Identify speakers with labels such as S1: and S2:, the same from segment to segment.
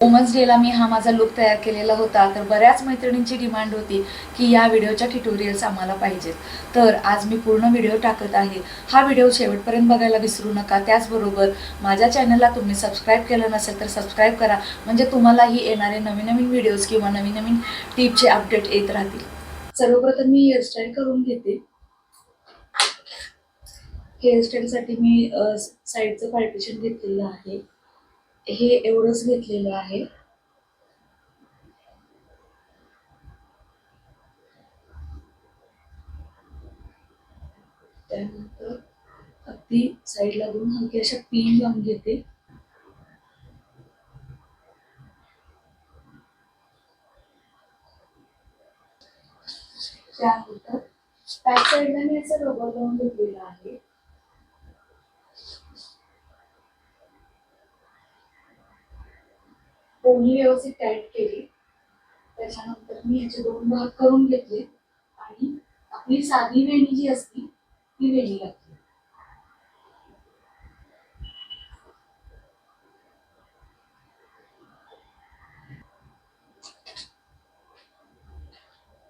S1: Women's डेला मी हा माझा लुक तयार केलेला होता. तर बऱ्याच मैत्रिणींची डिमांड होती की या व्हिडिओच्या ट्युटोरियल्स आम्हाला पाहिजेत. तर आज मी पूर्ण व्हिडिओ टाकत आहे. हा व्हिडिओ शेवटपर्यंत बघायला विसरू नका. त्याचबरोबर माझ्या चॅनलला तुम्ही सबस्क्राईब केलं नसेल तर सबस्क्राईब करा, म्हणजे तुम्हालाही येणारे नवीन नवीन व्हिडिओज किंवा नवीन नवीन टिपचे अपडेट येत राहतील. सर्वप्रथम मी हेअरस्टाईल करून घेते. हेअरस्टाईलसाठी मी साईडचं पार्टिशन घेतलेलं आहे. हे एवढंच घेतलेलं आहे. त्यानंतर अगदी साईडला दोन हलकी अशा पिन लावून घेते. त्यानंतर बॅक साईडला मी असं रबर लावून घेतलेलं आहे. पोनी व्यवस्थित टाईट केली. त्याच्यानंतर मी याचे दोन भाग करून घेतले आणि आपली साधी वेणी जी असती ती वेणी घातली.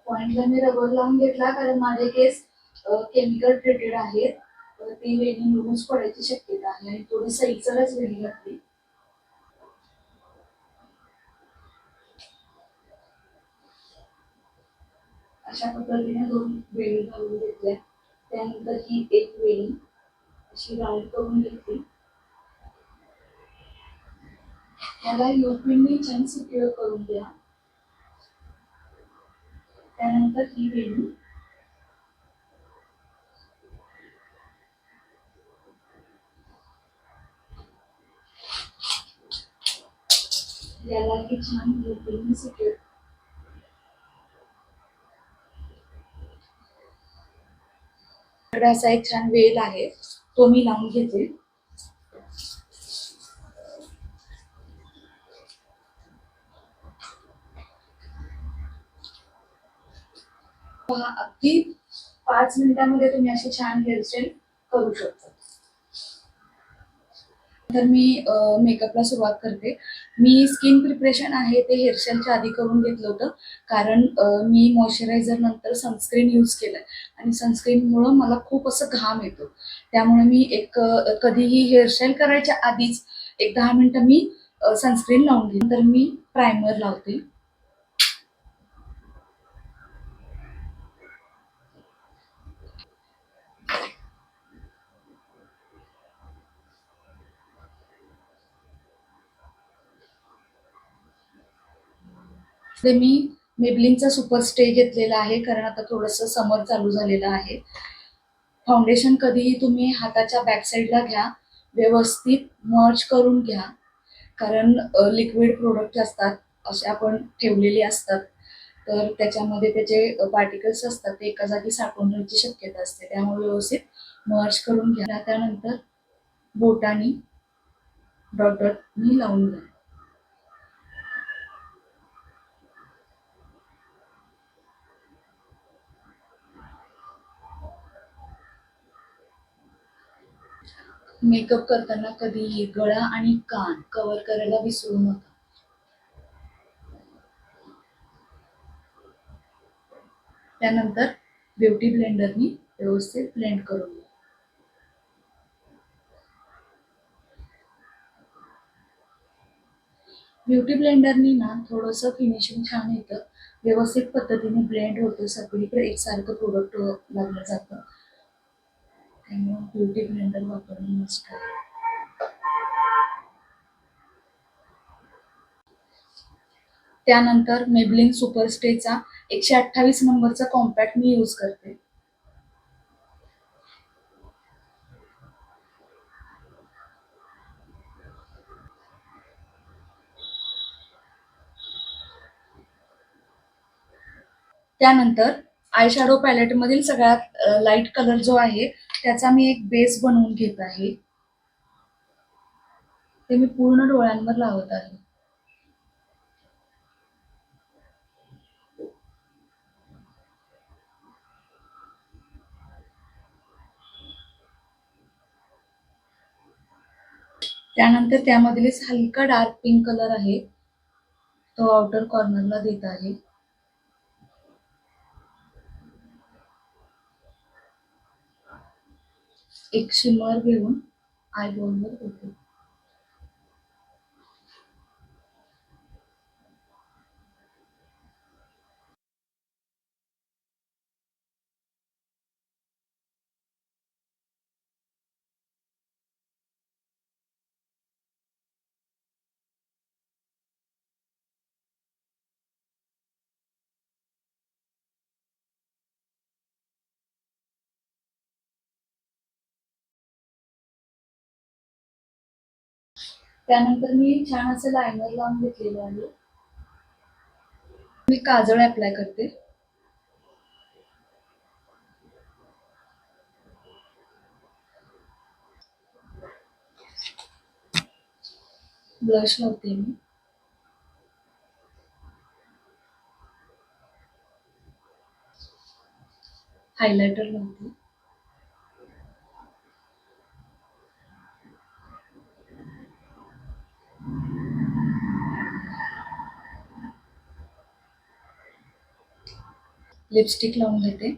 S1: पॉइंटला मी रबर लावून घेतला कारण माझे केस केमिकल ट्रीटेड आहेत. तर ती वेणी लूज पडायची शक्यता आहे आणि थोडी सैलसरच वेणी घातली. अशा पद्धतीने दोन वेणी घालून घेतल्या. त्यानंतर ही एक वेणी अशी राऊंड करून घेतली. त्याला युपिनने छान सिक्युअर करून द्या. त्यानंतर ही वेणी याला की छान युपिनने सिक्युअर. असा एक छान वेल आहे, तो मी लावून घेते. अगदी 5 मिनिटांमध्ये तुम्ही अशी छान हेअरस्टाईल करू शकता. तर मी मेकअपला सुरुवात करते. मी स्किन प्रिपरेशन आहे ते हेअरस्टाईलच्या आधी करून घेतलं होतं, कारण मी मॉइश्चरायझर नंतर सनस्क्रीन यूज केलंय आणि सनस्क्रीनमुळं मला खूप असं घाम येतो. त्यामुळे मी कधीही हेअरस्टाईल करायच्या आधीच एक 10 मिनिटं मी सनस्क्रीन लावून घेते. नंतर मी प्रायमर लावते. ते मी मेबलिनचा सुपर स्टे घेतलेला आहे, कारण आता थोडंसं समर चालू झालेलं आहे. फाउंडेशन कधीही तुम्ही हाताच्या बॅक साईडला घ्या, व्यवस्थित मर्ज करून घ्या, कारण लिक्विड प्रोडक्ट असतात असे आपण ठेवलेले असतात. तर त्याच्यामध्ये त्याचे पार्टिकल्स असतात, ते एका जागी साठून राहायची शक्यता असते. त्यामुळे व्यवस्थित मर्ज करून घ्या. त्यानंतर बोटानी डॉट डॉटनी लावून घ्या. मेकअप करताना कधीही गळा आणि कान कव्हर करायला विसरू नका. त्यानंतर ब्युटी ब्लेंडरनी व्यवस्थित ब्लेंड करून घ्या. ब्युटी ब्लेंडरनी ना थोडंसं फिनिशिंग छान येतं, व्यवस्थित पद्धतीने ब्लेंड होतं, सगळीकडे एकसारखं प्रोडक्ट लागलं जातं. त्यामुळे ब्युटी ब्लेंडर वापरणं मस्ट आहे. त्यानंतर मेबलिन सुपर स्टेचा 128 नंबरचा कॉम्पॅक्ट मी यूज करते. त्यानंतर आय शॅडो पॅलेट मधील सगळ्यात लाईट कलर जो आहे त्याचा मी एक बेस बनवून घेत आहे. ते मी पूर्ण डोळ्यांवर लावत आहे. त्यानंतर त्यामधील हलका डार्क पिंक कलर आहे तो आउटर कॉर्नरला देत आहे. एक शिमर घेऊन आयबॉलवर देते. त्यानंतर मी छान असं लायनर लावून घेतलेलं आहे. मी काजळ अप्लाय करते. ब्लश लावते मी. हायलायटर लावते. लिपस्टिक लावून घेते.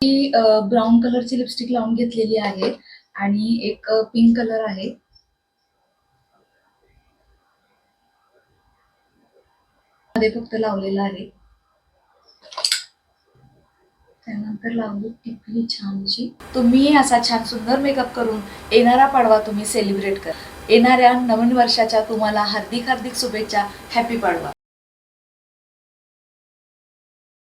S1: मी ब्राऊन कलरची लिपस्टिक लावून घेतलेली आहे आणि एक पिंक कलर आहे. मध्ये फक्त लावलेला आहे. त्यानंतर लावली टिकली छानशी. तुम्ही असा छान सुंदर मेकअप करून येणारा पाडवा तुम्ही सेलिब्रेट करा. येणाऱ्या नवीन वर्षाच्या तुम्हाला हार्दिक हार्दिक शुभेच्छा. हॅपी पाडवा.